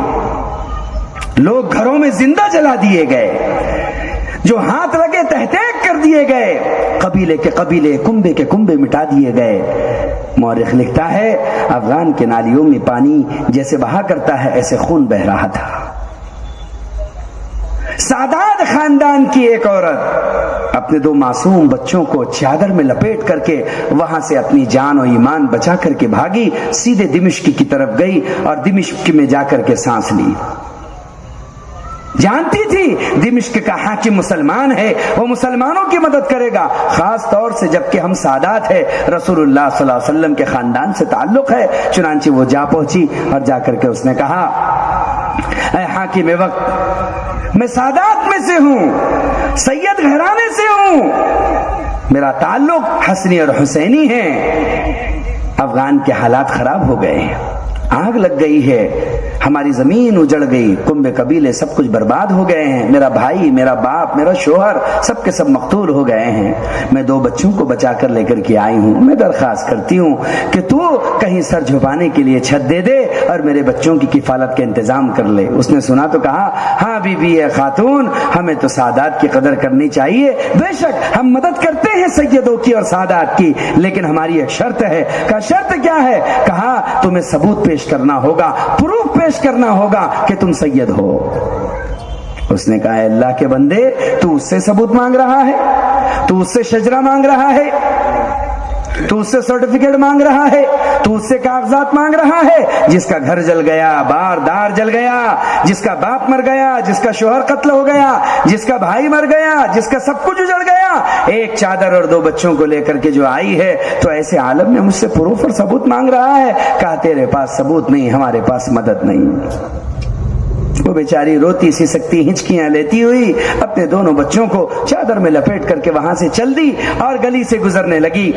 لوگ گھروں میں زندہ جلا دیے گئے، جو ہاتھ لگے تہتیک کر دیے گئے، قبیلے کے قبیلے، کنبے کے کنبے مٹا دیے گئے۔ مورخ لکھتا ہے افغان کے نالیوں میں پانی جیسے بہا کرتا ہے ایسے خون بہ رہا تھا۔ سادات خاندان کی ایک عورت اپنے 2 معصوم بچوں کو چادر میں لپیٹ کر کے وہاں سے اپنی جان و ایمان بچا کر کے بھاگی، سیدھے دمشق کی طرف گئی اور دمشق میں جا کر کے سانس لی۔ جانتی تھی دمشق کا حاکم مسلمان ہے، وہ مسلمانوں کی مدد کرے گا، خاص طور سے جبکہ ہم سادات ہے، رسول اللہ صلی اللہ علیہ وسلم کے خاندان سے تعلق ہے۔ چنانچہ وہ جا پہنچی اور جا کر کے اس نے کہا، اے حاکم وقت، میں سادات میں سے ہوں، سید گھرانے سے ہوں، میرا تعلق حسنی اور حسینی ہے۔ افغان کے حالات خراب ہو گئے ہیں، آگ لگ گئی ہے، ہماری زمین اجڑ گئی، کنبے قبیلے سب کچھ برباد ہو گئے ہیں، میرا بھائی، میرا باپ، میرا شوہر سب کے سب مقتول ہو گئے ہیں، میں 2 بچوں کو بچا کر لے کر کے آئی ہوں، میں درخواست کرتی ہوں کہ تو کہیں سر جھپانے کے لیے چھت دے دے اور میرے بچوں کی کفالت کا انتظام کر لے۔ اس نے سنا تو کہا، ہاں بی بی ہے خاتون، ہمیں تو سادات کی قدر کرنی چاہیے، بے شک ہم مدد کرتے ہیں سیدوں کی اور سادات کی، لیکن ہماری ایک شرط ہے۔ کہا شرط کیا ہے؟ کہا تمہیں ثبوت پیش کرنا ہوگا، پروف پیش کرنا ہوگا کہ تم سید ہو۔ اس نے کہا، اے اللہ کے بندے، تو اس سے ثبوت مانگ رہا ہے، تو اس سے شجرہ مانگ رہا ہے، تو اس سے سرٹیفکیٹ مانگ رہا ہے، تو اس سے کاغذات مانگ رہا ہے، جس کا گھر جل گیا، بار دار جل گیا، جس کا باپ مر گیا، جس کا شوہر قتل ہو گیا، جس کا بھائی مر گیا، جس کا سب کچھ اجڑ گیا، ایک چادر اور 2 بچوں کو لے کر کے جو آئی ہے، تو ایسے عالم میں مجھ سے پروف اور ثبوت مانگ رہا ہے۔ کہا تیرے پاس ثبوت نہیں، ہمارے پاس مدد نہیں۔ وہ بیچاری روتی سی سکتی ہچکیاں لیتی ہوئی اپنے دونوں بچوں کو چادر میں لپیٹ کر کے وہاں سے چل دی اور گلی سے گزرنے لگی۔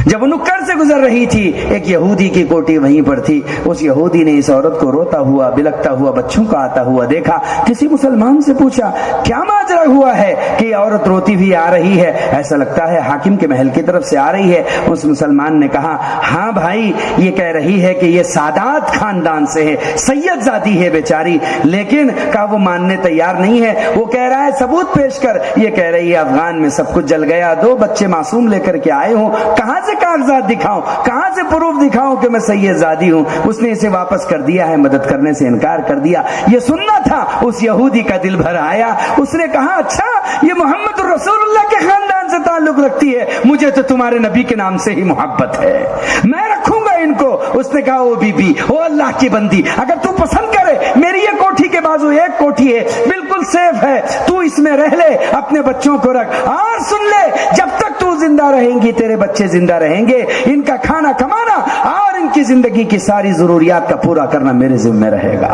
جب وہ نکڑ سے گزر رہی تھی، ایک یہودی کی کوٹھی وہیں پر تھی، اس یہودی نے اس عورت کو روتا ہوا بلکتا ہوا بچوں کا آتا ہوا دیکھا، کسی مسلمان سے پوچھا کیا ماجرا ہوا ہے کہ یہ عورت روتی ہوئی آ رہی ہے، ایسا لگتا ہے حاکم کے محل کی طرف سے آ رہی ہے۔ اس مسلمان نے کہا، ہاں بھائی، یہ کہہ رہی ہے کہ یہ سادات خاندان سے ہے، سید زادی ہے بیچاری، لیکن کہا وہ ماننے تیار نہیں ہے، وہ کہہ رہا ہے ثبوت پیش کر۔ یہ کہہ رہی ہے افغان میں سب کچھ جل گیا، 2 بچے معصوم لے کر کے آئے ہوں، کہاں سے کاغذات دکھاؤں، کہاں سے پروف دکھاؤں کہ میں سید زادی ہوں۔ اس نے اسے واپس کر دیا ہے، مدد کرنے سے انکار کر دیا۔ یہ سننا تھا، اس یہودی کا دل بھر آیا، اس نے کہا اچھا یہ محمد رسول اللہ کے خاندان سے تعلق رکھتی ہے، مجھے تو تمہارے نبی کے نام سے ہی محبت ہے، میں رکھوں گا ان کو۔ اس نے کہا، او بی بی، او اللہ کی بندی، اگر تو پسند کرے، میری یہ کوٹھی کے بازو ایک کوٹھی ہے، بالکل سیف ہے، تو اس میں رہ لے، اپنے بچوں کو رکھ، اور سن لے، جب تک تو زندہ رہیں گی تیرے بچے زندہ رہیں گے، ان کا کھانا کمانا اور ان کی زندگی کی ساری ضروریات کا پورا کرنا میرے ذمہ رہے گا۔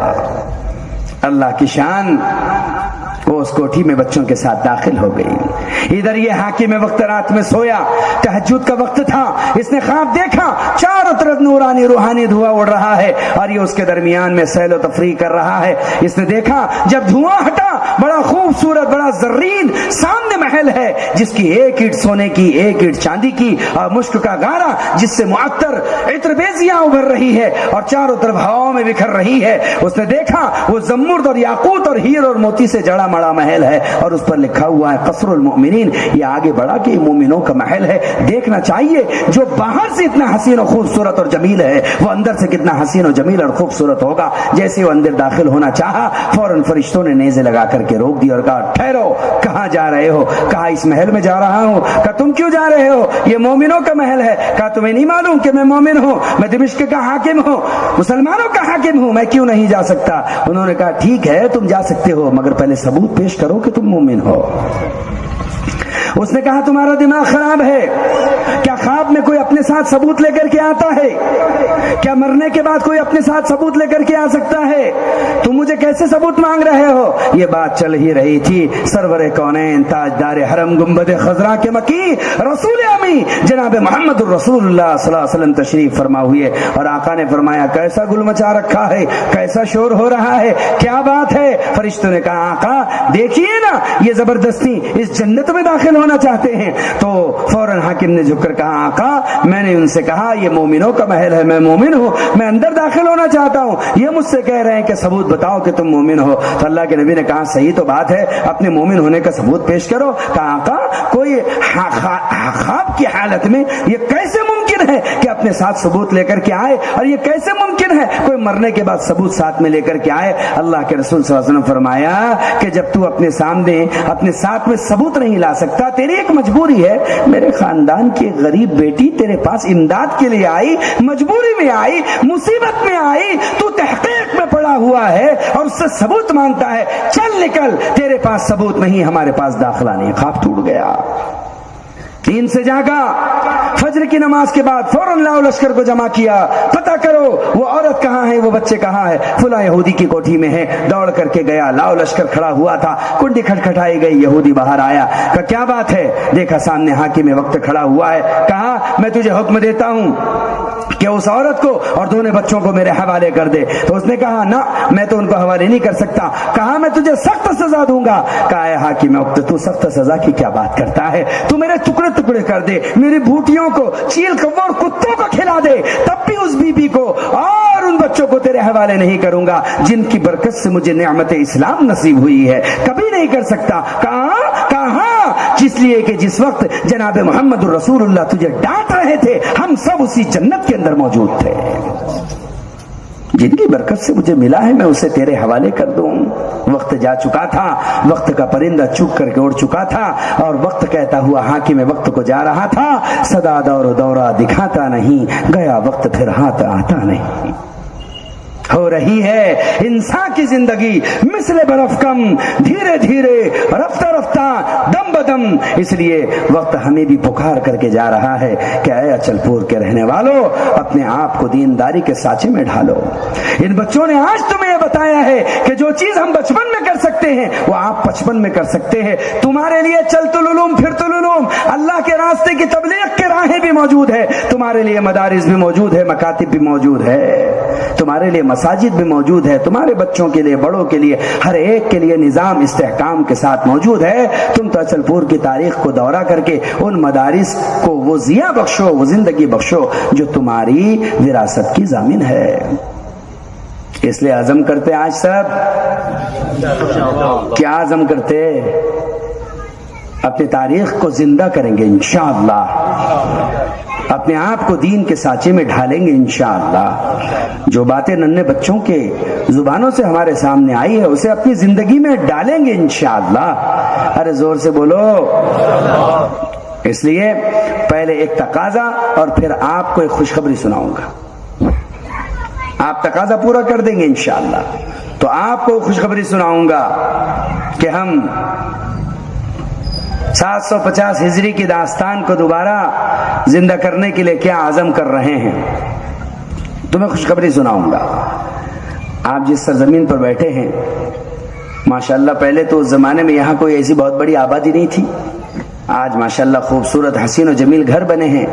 اللہ کی شان، وہ اس کوٹھی میں بچوں کے ساتھ داخل ہو گئی۔ ادھر یہ حاکم وقت رات میں سویا، تہجد کا وقت تھا، اس نے خواب دیکھا، چاروں طرف نورانی روحانی دھواں اڑ رہا ہے اور یہ اس کے درمیان میں سیل و تفریح کر رہا ہے۔ اس نے دیکھا جب دھواں ہٹا، بڑا خوبصورت بڑا زرین سامنے محل ہے، جس کی 1 اینٹ سونے کی 1 اینٹ چاندی کی اور مشک کا گارا جس سے معطر عطر بیزیاں ابھر رہی ہے اور چاروں طرف ہواؤں میں بکھر رہی ہے۔ اس نے دیکھا وہ زمرد اور یاقوت اور ہیر اور موتی سے جڑا مڑا محل ہے اور اس پر لکھا ہوا ہے قصر المؤمنین۔ یہ آگے بڑھا کہ مومنوں کا محل ہے، دیکھنا چاہیے جو باہر سے اتنا حسین و خوبصورت اور جمیل ہے وہ اندر سے کتنا حسین و جمیل اور خوبصورت ہوگا۔ جیسے وہ اندر داخل ہونا چاہا، فوراً فرشتوں نے نیزے لگا کر کے روک دیا اور کہا، ٹھہرو، کہاں جا رہے ہو؟ کہا اس محل میں جا رہا ہوں۔ کہا تم کیوں جا رہے ہو؟ یہ مومنوں کا محل ہے۔ کہا تمہیں نہیں معلوم کہ میں مومن ہوں، میں دمشق کا حاکم ہوں، مسلمانوں کا حاکم ہوں، میں کیوں نہیں جا سکتا؟ انہوں نے کہا ٹھیک ہے تم جا سکتے ہو، مگر پہلے ثبوت پیش کرو کہ تم مومن ہو۔ اس نے کہا تمہارا دماغ خراب ہے، کیا خواب میں کوئی اپنے ساتھ ثبوت لے کر کے آتا ہے؟ کیا مرنے کے بعد کوئی اپنے ساتھ ثبوت لے کر کے آ سکتا ہے؟ تم مجھے کیسے ثبوت مانگ رہے ہو؟ یہ بات چل ہی رہی تھی، سرور کونین تاجدار حرم گنبد خضرا کے مکی رسول امی جناب محمد الرسول اللہ صلی اللہ علیہ وسلم تشریف فرما ہوئے، اور آقا نے فرمایا کیسا گل مچا رکھا ہے، کیسا شور ہو رہا ہے، کیا بات ہے؟ فرشتوں نے کہا آقا دیکھیے نا، یہ زبردستی اس جنت میں داخل ہونا چاہتے ہیں۔ تو فوراً حاکم نے جھک کر کہا آقا میں نے ان سے کہا یہ مومنوں کا محل ہے، میں مومن ہوں، میں اندر داخل ہونا چاہتا ہوں، یہ مجھ سے کہہ رہے ہیں کہ ثبوت بتاؤ کہ تم مومن ہو۔ تو اللہ کے نبی نے کہا صحیح تو بات ہے، اپنے مومن ہونے کا ثبوت پیش کرو۔ کہا آقا کوئی خواب کی حالت میں یہ کیسے ممکن ہے کہ اپنے ساتھ ثبوت لے کر کے آئے، اور یہ کیسے ممکن ہے کوئی مرنے کے بعد ثبوت ساتھ میں لے کر کے آئے؟ اللہ کے رسول صلی اللہ علیہ وسلم فرمایا کہ جب تو اپنے سامنے اپنے ساتھ میں ثبوت نہیں لا سکتا، تیری ایک مجبوری ہے، میرے خاندان کی غریب بیٹی تیرے پاس امداد کے لیے آئی، مجبوری میں آئی، مصیبت میں آئی، تو تحقیق میں پڑا ہوا ہے اور اس سے ثبوت مانگتا ہے، چل نکل، تیرے پاس ثبوت نہیں، ہمارے پاس داخلہ نہیں۔ خواب ٹوٹ گیا، دین سے جاگا، فجر کی نماز کے بعد فوراً لاؤ لشکر کو جمع کیا، پتہ کرو وہ عورت کہاں ہے، وہ بچے کہاں ہے، فلاں یہودی کی کوٹھی میں ہے۔ دوڑ کر کے گیا، لاؤ لشکر کھڑا ہوا تھا، کنڈی کھٹکھٹائی گئی، یہودی باہر آیا، کہا کیا بات ہے؟ دیکھا سامنے حاکم وقت کھڑا ہوا ہے، کہا میں تجھے حکم دیتا ہوں کہ اس عورت کو اور دونوں بچوں کو میرے حوالے کر دے۔ تو اس نے کہا نہ، میں تو ان کو حوالے نہیں کر سکتا۔ کہا میں تجھے سخت سزا دوں گا۔ کہا اے حاکم وقت تو سخت سزا کی کیا بات کرتا ہے؟ تو میرے ٹکڑے ٹکڑے کر دے، میری بوٹیوں کو، چیل کور کتوں کو کھلا دے، تب بھی اس بی بی کو اور ان بچوں کو تیرے حوالے نہیں کروں گا جن کی برکت سے مجھے نعمت اسلام نصیب ہوئی ہے، کبھی نہیں کر سکتا۔ کہاں؟ اس لیے کہ جس وقت جناب محمد الرسول اللہ تجھے ڈانٹ رہے تھے، ہم سب اسی جنت کے اندر موجود تھے، جن کی برکت سے مجھے ملا ہے میں اسے تیرے حوالے کر دوں۔ وقت جا چکا تھا، وقت کا پرندہ چپ کر کے اڑ چکا تھا، اور وقت کہتا ہوا حاکم وقت کو جا رہا تھا، صدا دور و دورہ دکھاتا نہیں، گیا وقت پھر ہاتھ آتا نہیں۔ ہو رہی ہے انسان کی زندگی مثل برف کم، دھیرے دھیرے، رفتہ رفتہ، دم بدم، اس لیے وقت ہمیں بھی پکار کر کے جا رہا ہے کہ اے اچل پور کے رہنے والوں، اپنے آپ کو دینداری کے سانچے میں ڈھالو۔ ان بچوں نے آج تمہیں یہ بتایا ہے کہ جو چیز ہم بچپن میں کر سکتے ہیں وہ آپ بچپن میں کر سکتے ہیں۔ تمہارے لیے چلت العلوم پھرت العلوم، اللہ کے راستے کی تبلیغ کے راہیں بھی موجود ہے، تمہارے لیے مدارس بھی موجود ہے، مکاتب بھی موجود ہے، تمہارے لیے مساجد بھی موجود ہے، تمہارے بچوں کے لیے، بڑوں کے لیے، ہر ایک کے لیے نظام استحکام کے ساتھ موجود ہے۔ تم تو اچل پور کی تاریخ کو دورہ کر کے ان مدارس کو وہ ضیاء بخشو، وہ زندگی بخشو جو تمہاری وراثت کی ضامن ہے۔ اس لیے عزم کرتے آج سب، کیا عزم کرتے؟ اپنی تاریخ کو زندہ کریں گے انشاءاللہ، اپنے آپ کو دین کے سانچے میں ڈھالیں گے انشاءاللہ۔ جو باتیں ننھے بچوں کے زبانوں سے ہمارے سامنے آئی ہے اسے اپنی زندگی میں ڈالیں گے انشاءاللہ۔ ارے زور سے بولو۔ اس لیے پہلے ایک تقاضا اور پھر آپ کو ایک خوشخبری سناؤں گا، آپ تقاضا پورا کر دیں گے انشاءاللہ تو آپ کو خوشخبری سناؤں گا کہ ہم 750 ہجری کی داستان کو دوبارہ زندہ کرنے کے لیے کیا عزم کر رہے ہیں، تمہیں خوشخبری سناؤں گا۔ آپ جس سرزمین پر بیٹھے ہیں ماشاءاللہ، پہلے تو اس زمانے میں یہاں کوئی ایسی بہت بڑی آبادی نہیں تھی، آج ماشاءاللہ خوبصورت حسین و جمیل گھر بنے ہیں،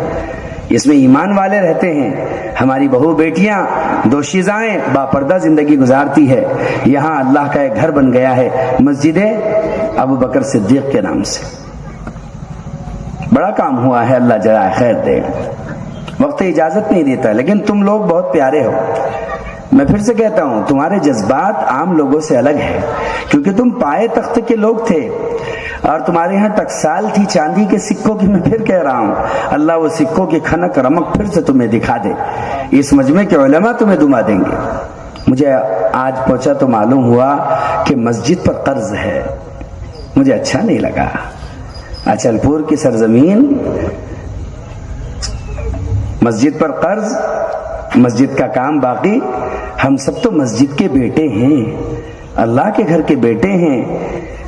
اس میں ایمان والے رہتے ہیں، ہماری بہو بیٹیاں دوشیزائیں باپردہ زندگی گزارتی ہے۔ یہاں اللہ کا ایک گھر بن گیا ہے، مسجد ابو بکر صدیق کے نام سے، بڑا کام ہوا ہے، اللہ جزائے خیر دے۔ وقت اجازت نہیں دیتا لیکن تم لوگ بہت پیارے ہو، میں پھر سے کہتا ہوں تمہارے جذبات عام لوگوں سے الگ ہے، کیونکہ تم پائے تخت کے لوگ تھے اور تمہارے یہاں ٹکسال تھی چاندی کے سکوں کی۔ میں پھر کہہ رہا ہوں اللہ وہ سکوں کی کھنک رمک پھر سے تمہیں دکھا دے، اس مجمع کے علماء تمہیں دما دیں گے۔ مجھے آج پہنچا تو معلوم ہوا کہ مسجد پر قرض ہے، مجھے اچھا نہیں لگا۔ اچل پور کی سرزمین، مسجد پر قرض، مسجد کا کام باقی، ہم سب تو مسجد کے بیٹے ہیں، اللہ کے گھر کے بیٹے ہیں۔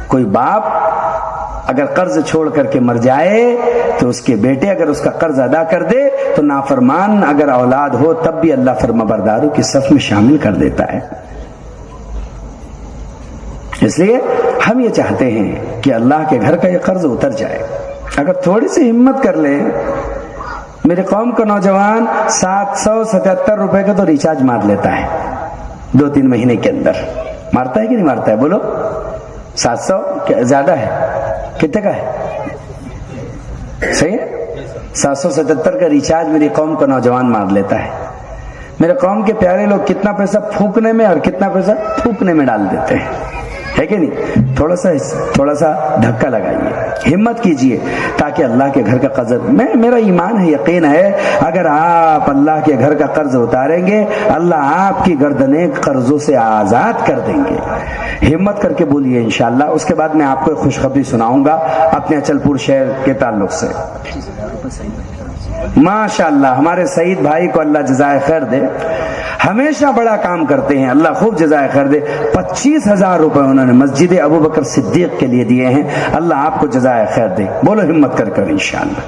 کوئی باپ اگر قرض چھوڑ کر کے مر جائے تو اس کے بیٹے اگر اس کا قرض ادا کر دے تو نافرمان اگر اولاد ہو تب بھی اللہ فرمانبرداروں کی صف میں شامل کر دیتا ہے. اس لیے ہم یہ چاہتے ہیں کہ اللہ کے گھر کا یہ قرض اتر جائے. اگر تھوڑی سی ہمت کر لیں. میرے قوم کا نوجوان 777 روپے کا تو ریچارج مار لیتا ہے 2-3 مہینے کے اندر. مارتا ہے کہ نہیں مارتا ہے؟ بولو. 700 زیادہ ہے؟ کتنے کا ہے؟ صحیح ہے. 777 کا ریچارج میری قوم کا نوجوان مار لیتا ہے. میرے قوم کے پیارے لوگ کتنا پیسہ پھونکنے میں اور کتنا پیسہ تھوکنے میں ڈال دیتے ہیں، ہے کہ نہیں؟ تھوڑا سا دھکا لگائیے، ہمت کیجئے تاکہ اللہ کے گھر کا قرض. میرا ایمان ہے، یقین ہے، اگر آپ اللہ کے گھر کا قرض اتاریں گے اللہ آپ کی گردنیں قرضوں سے آزاد کر دیں گے. ہمت کر کے بولیے انشاءاللہ. اس کے بعد میں آپ کو خوش خبری سناؤں گا اپنے اچل پور شہر کے تعلق سے. ماشاءاللہ ہمارے سعید بھائی کو اللہ جزائے خیر دے، ہمیشہ بڑا کام کرتے ہیں، اللہ خوب جزائے خیر دے. 25,000 روپے انہوں نے مسجد ابو بکر صدیق کے لیے دیے ہیں، اللہ آپ کو جزائے خیر دے. بولو ہمت کر انشاءاللہ.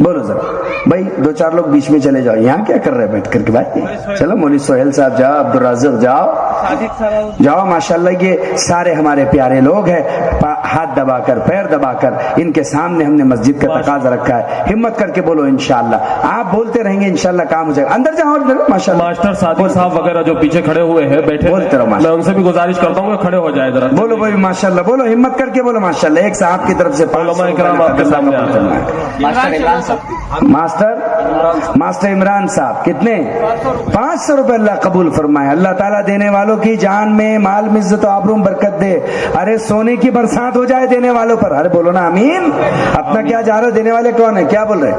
بولو ذرا بھائی. 2-4 لوگ بیچ میں چلے جاؤ. یہاں کیا کر رہے ہیں بیٹھ کر کے بھائی؟ چلو مولوی سہیل صاحب جاؤ، عبدالرازق جاؤ. ماشاءاللہ یہ سارے ہمارے پیارے لوگ ہیں. ہاتھ دبا کر پیر دبا کر ان کے سامنے ہم نے مسجد کا تقاضا رکھا ہے. ہمت کر کے بولو انشاءاللہ. آپ بولتے رہیں گے انشاءاللہ کام ہو جائے گا. اندر جاؤ. ماشاءاللہ ماسٹر صادق صاحب وغیرہ جو پیچھے کھڑے ہوئے ہیں بیٹھے، میں ان سے بھی گزارش کرتا ہوں کہ کھڑے ہو جائے ذرا. بولو بھائی ماشاءاللہ. بولو ہمت کر کے بولو ماشاءاللہ. ایک صاحب کی طرف سے علماء کرام آپ کے سامنے آ رہے ہیں. ماسٹر عمران صاحب کتنے؟ 500 روپے. اللہ قبول فرمائے. اللہ تعالیٰ دینے والوں کی جان میں مال میں عزت و آبرو میں برکت دے. ارے سونے کی برسات ہو جائے دینے والوں پر. ارے بولو نا آمین. اپنا کیا جا رہا ہے؟ دینے والے کون ہے؟ کیا بول رہے؟